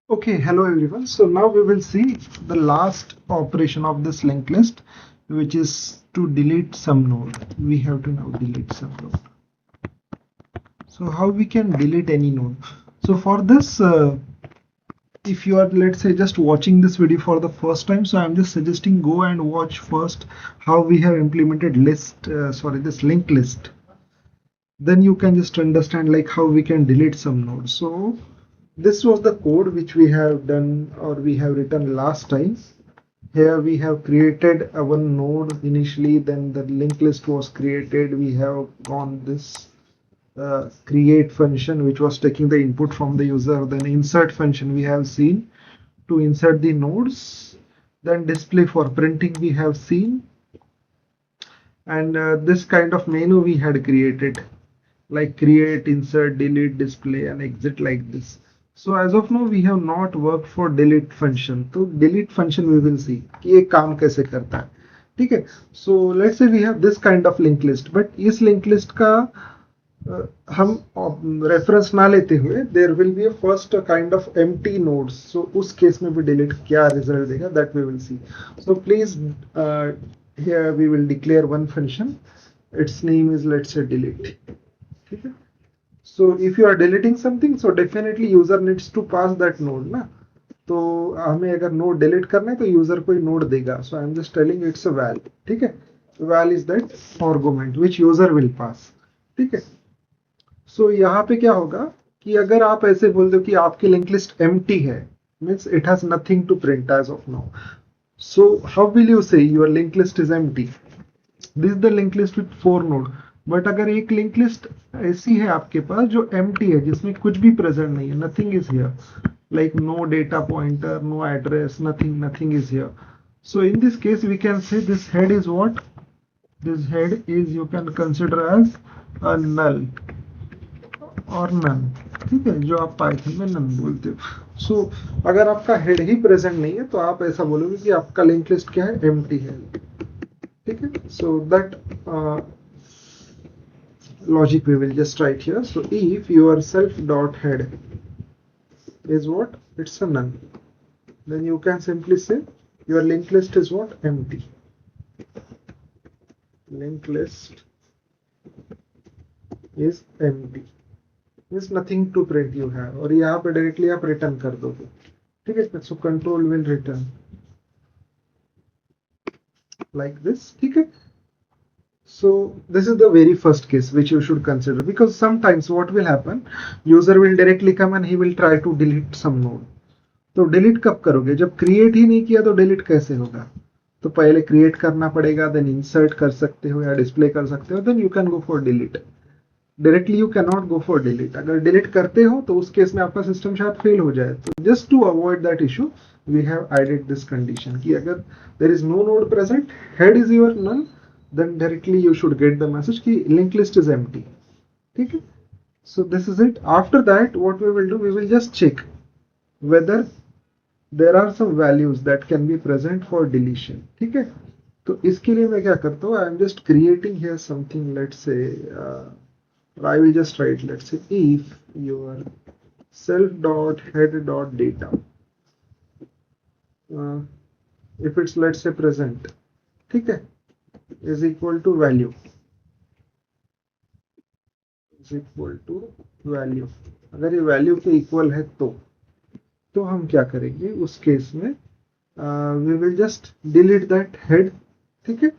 Okay, hello everyone. So now we will see the last operation of this linked list, which is to delete some node. We have to now delete some node. So how we can delete any node? So for this, if you are, let's say, just watching this video for the first time, so I'm just suggesting go and watch first how we have implemented this linked list. Then you can just understand like how we can delete some nodes. So this was the code which we have done or we have written last time. Here we have created one node initially, then the linked list was created. We have gone this create function which was taking the input from the user, then insert function we have seen to insert the nodes, then display for printing we have seen, and this kind of menu we had created like create, insert, delete, display and exit like this. So as of now we have not worked for delete function. So delete function we will see कि ये काम कैसे करता है. ठीक है. So let's say we have this kind of linked list, but इस linked list का हम रेफरेंस ना लेते हुए there will be a first kind of empty nodes. So उस केस में भी delete क्या रिजल्ट देगा that we will see. So please here we will declare one function. Its name is, let's say, delete. ठीक है. So if you are deleting something, so definitely user needs to pass that node ना. तो हमें अगर node delete करना है तो user कोई नोड देगा. So I am just telling it's a val. ठीक है. Val is that argument which user will pass. ठीक है. सो यहाँ पे क्या होगा कि अगर आप ऐसे बोल दो कि आपकी लिंक लिस्ट एम्प्टी है, means it has nothing to print as of now. So how will you say your link list is empty? This the link list with 4 node. But अगर एक लिंक लिस्ट ऐसी है आपके पास जो empty है, जिसमें कुछ भी प्रेजेंट नहीं है, nothing is here, like no data pointer, no address, nothing is here. So in this case we can say this head is what? This head is, you can consider as a null और none. ठीक है, जो आप Python में none बोलते हो. So अगर आपका हेड ही प्रेजेंट नहीं है तो आप ऐसा बोलोगे कि आपका लिंक लिस्ट क्या है? एम्प्टी है. ठीक है. So that logic we will just write here. So if your self dot head is what? It's a none. Then you can simply say your linked list is what? Empty. Linked list is empty. Means nothing to print you have. और यहाँ पे directly आप return कर दोगे. ठीक है. So control will return like this. ठीक है. So this is the very first case which you should consider, because sometimes what will happen, user will directly come and he will try to delete some node. तो delete कब करोगे? जब create ही नहीं किया तो delete कैसे होगा? तो पहले क्रिएट करना पड़ेगा, देन इंसर्ट कर सकते हो या डिस्प्ले कर सकते हो, then you can go for delete. Directly you can not go for delete. अगर डिलीट करते हो तो उस केस में आपका सिस्टम शायद फेल हो जाए. तो just to avoid that issue we have added this condition कि अगर there is no node present, head is your null, then directly you should get the message कि लिंक लिस्ट इज एम्प्टी. ठीक है. So this is it. After that what we will do, we will just check whether there are some values that can be present for deletion. ठीक है. तो इसके लिए मैं क्या करता हूँ, आई am just creating here something. Let's say I will just write, let's say, if your self dot head dot data, if it's, let's say, present, ठीक है, is equal to value, is equal to value. अगर ये value के equal है तो हम क्या करेंगे उस केस में? we will just delete that head. ठीक है.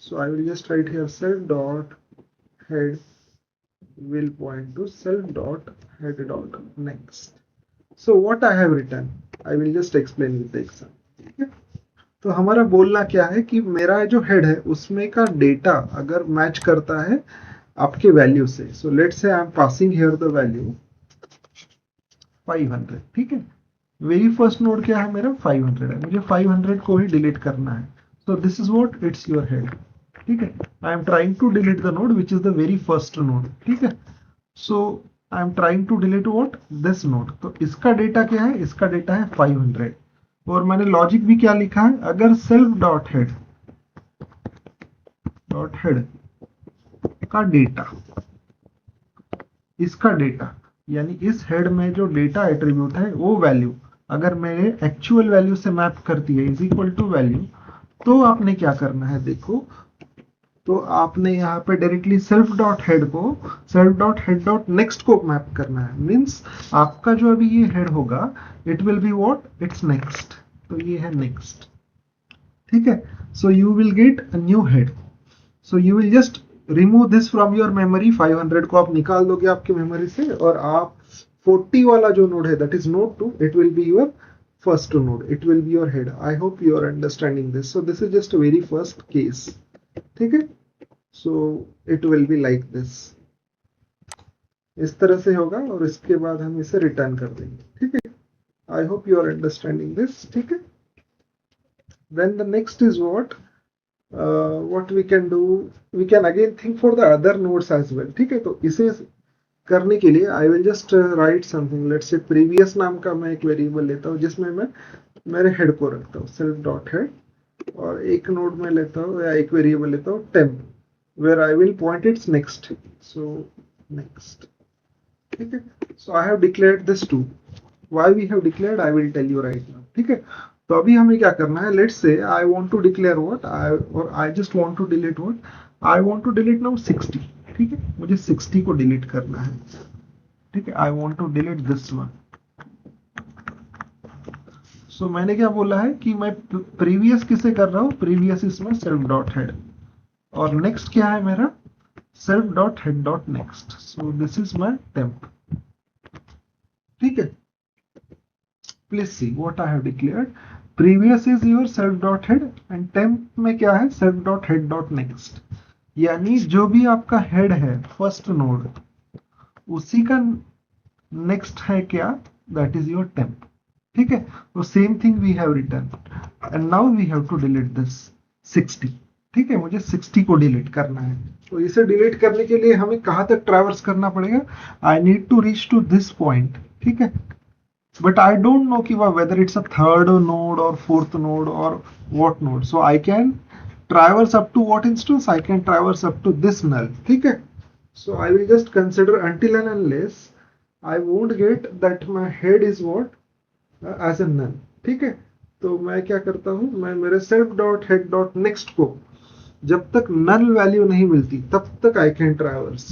So I will just write here self dot head will point to self dot head dot next. So what I have written, I will just explain with the example. ठीक है. तो हमारा बोलना क्या है कि मेरा जो हेड है उसमें का डेटा अगर मैच करता है आपके वैल्यू से. So let's say I am passing here the value 500. ठीक है. वेरी फर्स्ट नोड क्या है मेरा? 500 है. मुझे 500 को ही डिलीट करना है. So this is what? It's your head. ठीक है. I am trying to delete the node which is the very first node. ठीक है. So I am trying to delete what? This node. तो इसका डेटा क्या है? इसका डेटा है 500. और मैंने लॉजिक भी क्या लिखा है? अगर सेल्फ डॉट हेड का डेटा, इसका डेटा यानी इस हेड में जो डेटा एट्रीब्यूट है वो वैल्यू अगर मेरे एक्चुअल वैल्यू से मैप करती है इज इक्वल टू वैल्यू, तो आपने क्या करना है देखो, तो आपने यहाँ पे directly self dot head dot next को मैप करना है। मीन्स आपका जो अभी ये हेड होगा it will be what, it's next, तो ये है नेक्स्ट, ठीक है। So you will get a new head, so you will just remove this from your memory, 500 को आप निकाल दोगे आपकी मेमोरी से, और आप 40 वाला जो नोड है that is node 2, it will be your first node, it will be your head. I hope you are understanding this. So this is just a very first case, ठीक है। so it will be like this, इस तरह से होगा और इसके बाद हम इसे रिटर्न कर देंगे, ठीक है। I hope you are understanding this, ठीक है। then the next is what we can do, we can again think for the other nodes as well, ठीक है। तो इसे करने के लिए I will just right something, let's say previous नाम का मैं एक वेरिएबल लेता हूँ जिसमें मैं मेरे हेड को रखता हूँ सेल्फ डॉट हेड, और एक नोड में लेता हूँ या एक वेरिएबल लेता हूँ temp, where I will point its next, so next, ठीक है। So I have declared this too, why we have declared I will tell you right now, ठीक है। तो अभी हमें क्या करना है, let's say I want to declare what, I just want to delete what, I want to delete now 60, ठीक है। मुझे 60 को डिलीट करना है, ठीक है। I want to delete this one. So मैंने क्या बोला है कि मैं प्रीवियस किसे कर रहा हूं, प्रीवियस इसमें सेल्फ डॉट हेड, और नेक्स्ट क्या है मेरा self dot head dot next, so this is my temp, ठीक है। Please see what I have declared, previous is your self dot head and temp में क्या है self dot head dot next, यानी जो भी आपका हेड है फर्स्ट नोड उसी का नेक्स्ट है क्या, दैट इज योर टेम्प, ठीक है। तो same thing we have written and now we have to delete this 60, ठीक है। मुझे 60 को डिलीट करना है, तो इसे डिलीट करने के लिए हमें कहां तक ट्रैवर्स करना पड़ेगा, I need to reach to this point, ठीक है। बट आई डोंट नो कि whether it's a third node और फोर्थ नोड और what node, so I can traverse up to what instance, I can traverse up to this null, ठीक है। so I will just consider until and unless I won't get that my head is what as a null, ठीक है। तो मैं क्या करता हूं, मैं मेरे self dot head dot next को जब तक null value नहीं मिलती तब तक I can traverse,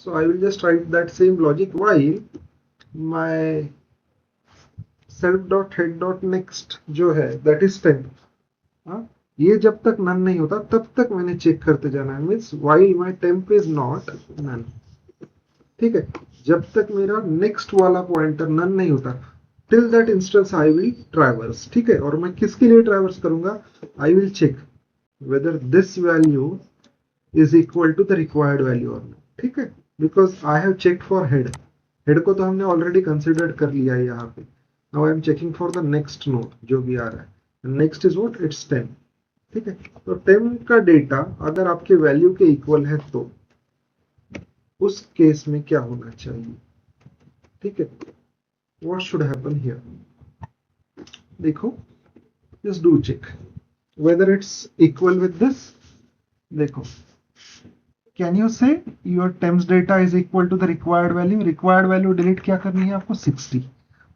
so I will just write that same logic while my self dot head dot next जो है that is temp, हाँ, ये जब तक नन नहीं होता तब तक मैंने चेक करते जाना है, means while my temp is not none, ठीक है। जब तक मेरा नेक्स्ट वाला पॉइंटर नन नहीं होता till that instance I will traverse, ठीक है। और मैं किसके लिए ट्रैवर्स करूंगा, I will check whether this value is equal to the required value और नॉट, ठीक है। Because I have checked for head, head को तो हमने ऑलरेडी कंसिडर कर लिया है यहाँ पे, now I am checking for the next node जो भी आ रहा है, next is what, it's temp, ठीक है। तो टेम्प का डेटा अगर आपके वैल्यू के इक्वल है तो उस केस में क्या होना चाहिए, ठीक है। व्हाट शुड हैपन हियर, देखो just do check whether it's equal with this, देखो can you say your temp's data is equal to the required value delete क्या करनी है आपको 60,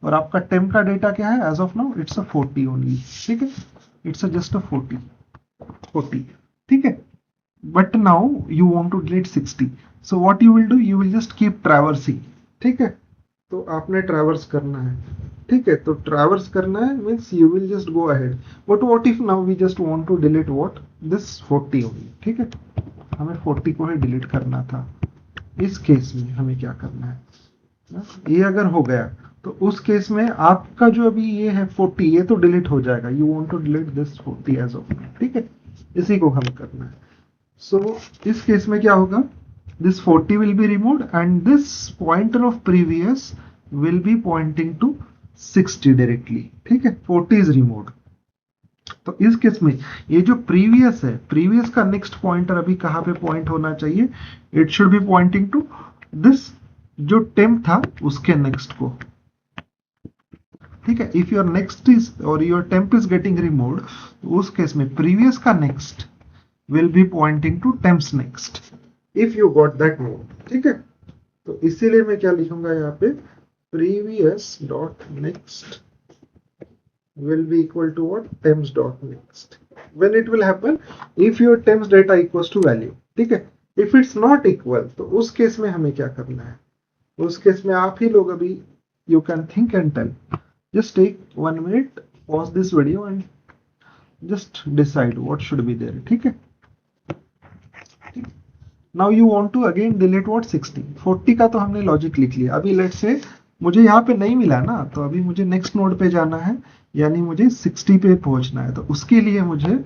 और आपका टेम्प का डेटा क्या है as of now it's a 40 only, ठीक है। इट्स जस्ट अ 40, ठीक है। But now you want to delete 60, so what you will do, you will just keep traversing, ठीक है। तो आपने ट्रैवर्स करना है, ठीक है। तो ट्रैवर्स करना है means you will just go ahead, but what if now we just want to delete what this 40 only, ठीक है। हमें 40 को ही डिलीट करना था, इस केस में हमें क्या करना है, ये अगर हो गया तो उस केस में आपका जो अभी ये है 40 ये तो डिलीट हो जाएगा, you want to delete this 40 as of, ठीक है। इसी को हमें करना है। सो इस केस में क्या होगा, this 40 will be removed and this pointer of previous will be pointing to 60 directly, ठीक है। 40 is removed, तो इस केस में ये जो प्रीवियस है, प्रीवियस का नेक्स्ट पॉइंटर अभी कहाँ पे पॉइंट होना चाहिए, it should be pointing to this जो टेम्प था उसके नेक्स्ट को, ठीक है। इफ योर नेक्स्ट इज और your temp is getting removed, तो उस केस में प्रीवियस का next will be pointing to temp's next, if you got that note, ठीक है। तो इसीलिए मैं क्या लिखूंगा यहाँ पे, previous dot next will be equal to what? Temps dot next. When it will happen? If your temps data equals to value, ठीक है. If it's not equal, तो उस केस में हमें क्या करना है? उस केस में आप ही लोग अभी you can think and tell. Just take 1 minute, pause this video and just decide what should be there. ठीक है. Now you want to again delete what? 60. 40 का तो हमने लॉजिक लिख लिया. अभी लेट्स से मुझे यहाँ पे नहीं मिला ना, तो अभी मुझे नेक्स्ट नोड पे जाना है, यानी मुझे 60 पे पहुंचना है. तो उसके लिए मुझे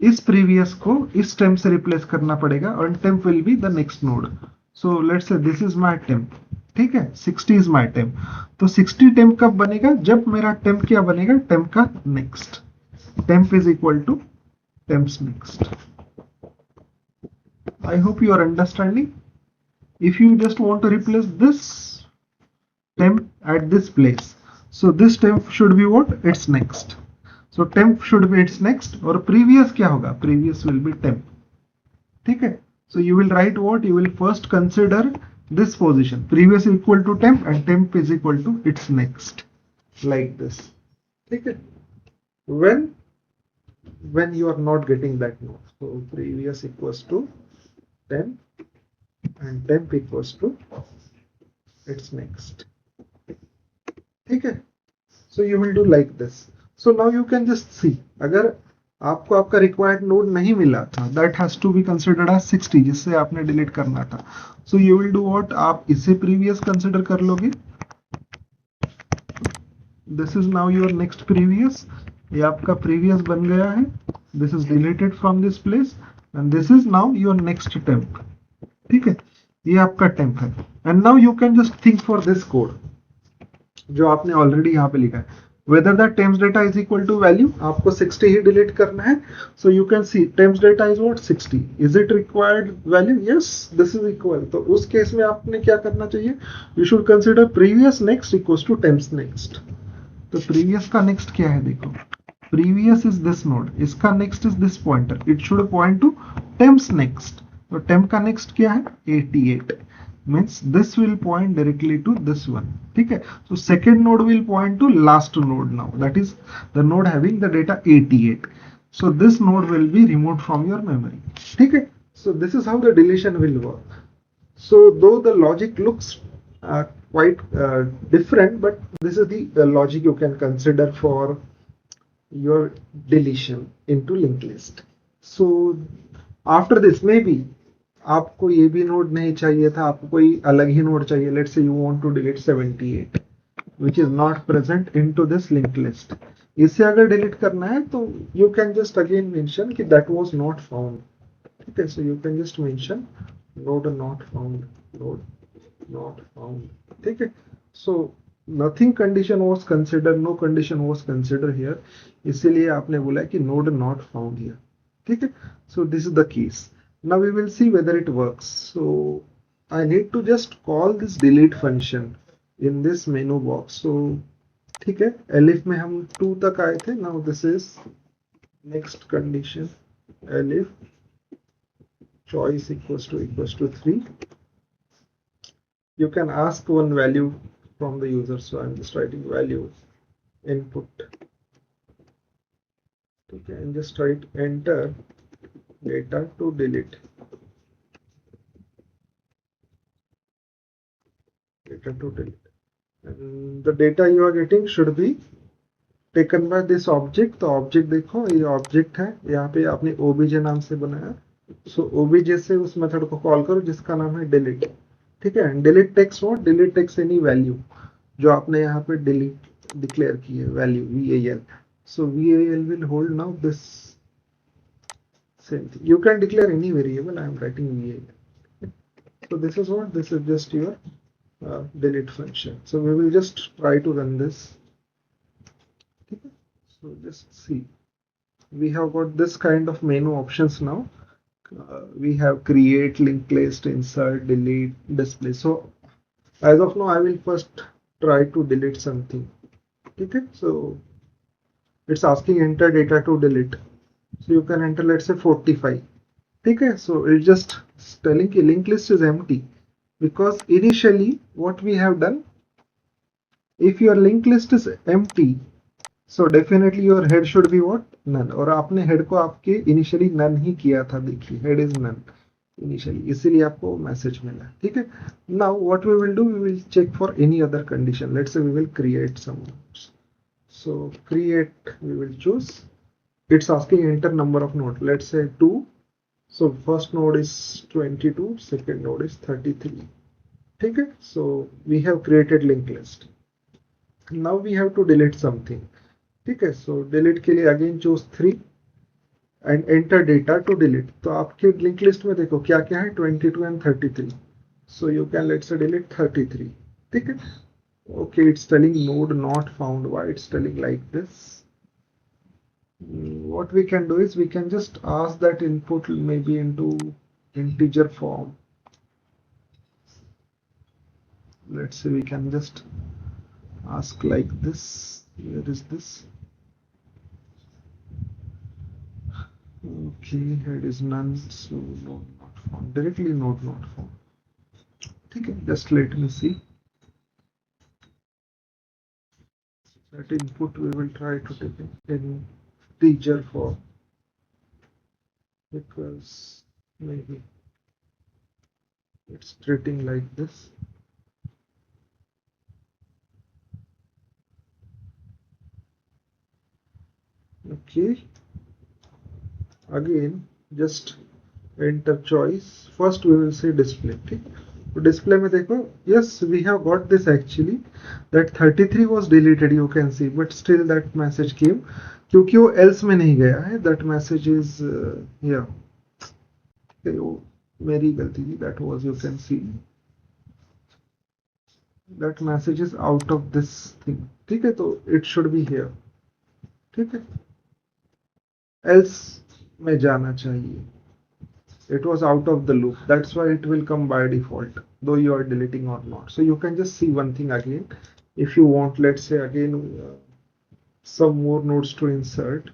इस प्रीवियस को इस टेम्प से रिप्लेस करना पड़ेगा और temp will be the next node. So let's say this is my temp. ठीक है, 60 इज माय टेम्प. तो 60 टेम्प कब बनेगा? जब मेरा टेम्प क्या बनेगा? टेम्प का next. Temp is equal to temp's next. I hope you are understanding. If you just want to replace this temp at this place, so this temp should be what? It's next. So temp should be its next, और previous क्या होगा? Previous will be temp. ठीक है. So you will write what? You will first consider this position. Previous is equal to temp and temp is equal to its next, like this. ठीक है. When you are not getting that node, so previous equals to temp and temp equals to its next. ठीक है. So you will do like this. So now you can just see, अगर आपको आपका required node नहीं मिला था, that has to be considered as 60, जिससे आपने डिलीट करना था. So you will do what? आप इसे previous consider कर लोगे. This is now your next previous. ये आपका previous बन गया है. This is deleted from this place and this is now your next temp. ठीक है, ये आपका temp है. And now you can just think for this code जो आपने ऑलरेडी यहाँ पे लिखा है. Whether the temps data is equal to value, आपको 60 ही डिलीट करना है. So you can see temps data is what? 60. Is it required value? Yes, this is equal. तो उस केस में आपने क्या करना चाहिए? You should consider previous next equals to temps next. तो previous का next क्या है? देखो, previous is this node, इसका next is this pointer. It should point to temps next. तो temp का next क्या है? 88. Means this will point directly to this one. ठीक है. So second node will point to last node now. That is the node having the data 88. So this node will be removed from your memory. ठीक है. So this is how the deletion will work. So though the logic looks quite different, but this is the logic you can consider for your deletion into linked list. So after this, maybe आपको ये भी node नहीं चाहिए था, आपको कोई अलग ही नोड चाहिए. Let's say you want to delete 78 which is not present into this linked list. इसे अगर डिलीट करना है तो you can just again mention कि that was not found. ठीक है. So you can just mention node not found, node not found. ठीक है. So nothing condition was considered, no condition was considered here. इसीलिए आपने बोला कि node not found here. ठीक है. So this is the case. Now we will see whether it works. So I need to just call this delete function in this menu box. So ठीक है, elif में हम 2 तक आए थे. Now this is next condition, elif choice equals to 3. You can ask one value from the user. So I'm just writing value input. Okay, and just write enter data to delete. Data to delete. And the data you are getting should be taken by this object. तो object देखो, ये object है, यहाँ पे आपने obj नाम से बनाया. So obj से उस मेथड को कॉल करो जिसका नाम है delete. ठीक है. delete takes what? delete takes any value जो आपने यहाँ पे delete डिक्लेयर की है, value val. So val will hold now this same thing. You can declare any variable. I am writing val. So this is what? This is just your delete function. So we will just try to run this. Okay. So just see, we have got this kind of menu options now. We have create, linked list, insert, delete, display. So as of now I will first try to delete something. Okay. So it's asking enter data to delete. So you can enter, let's say 45. Okay. So it's just telling कि linked list is empty because initially what we have done, if your linked list is empty, So definitely your head should be what? None. और आपने head को आपके initially none ही किया था, देखिए head is none initially, इसीलिए आपको message मिला, ठीक है. Now what we will do, we will check for any other condition. Let's say we will create some nodes. So create, we will choose. It's asking enter number of nodes. Let's say 2. So first node is 22, second node is 33. ठीक है. So we have created linked list. Now we have to delete something. ठीक है. सो delete के लिए again choose 3 and enter data to delete. तो आपके link list में देखो क्या क्या है, 22 and 33. So you can let's delete 33. ठीक है. Okay, it's telling node not found. Why it's telling like this? What we can do is we can just ask that input maybe into integer form. Let's say we can just ask like this. Where is this? Okay, head is none, so node not found. Directly node not found. Okay, just let me see. That input we will try to take in integer form, because maybe it's treating like this. Okay, again just enter choice. First we will say display. ठीक, तो display में देखो, yes we have got this actually, that 33 was deleted, you can see, but still that message came क्योंकि वो else में नहीं गया है. That message is here. Okay, वो मेरी गलती थी. That was, you can see, that message is out of this thing. ठीक है, तो it should be here. ठीक है, else में जाना चाहिए. It was out of the loop, that's why it will come by default though you are deleting or not. So you can just see one thing again if you want. Let's say again some more nodes to insert.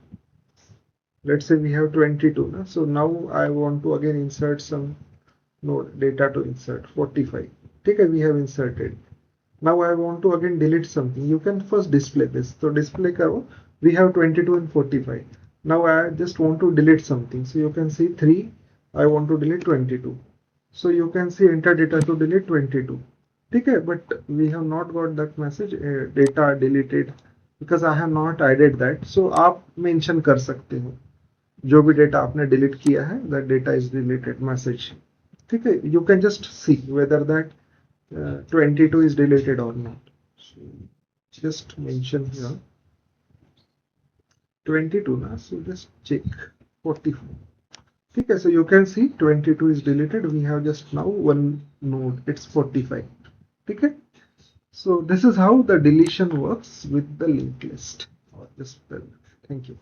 Let's say we have 22 now. So now I want to again insert some node data to insert 45. Okay, we have inserted. Now I want to again delete something. You can first display this. So display karo, we have 22 and 45. Now I just want to delete something. So you can see 3. I want to delete 22. So you can see enter data to delete 22. Okay, but we have not got that message data deleted because I have not added that. So आप mention कर सकते हो जो भी data आपने delete किया है, that data is deleted message. ठीक है, you can just see whether that 22 is deleted or not. So just mention here 22 now. So just check 44. Okay, so you can see 22 is deleted. We have just now one node, it's 45. Okay, so this is how the deletion works with the linked list or this. Thank you.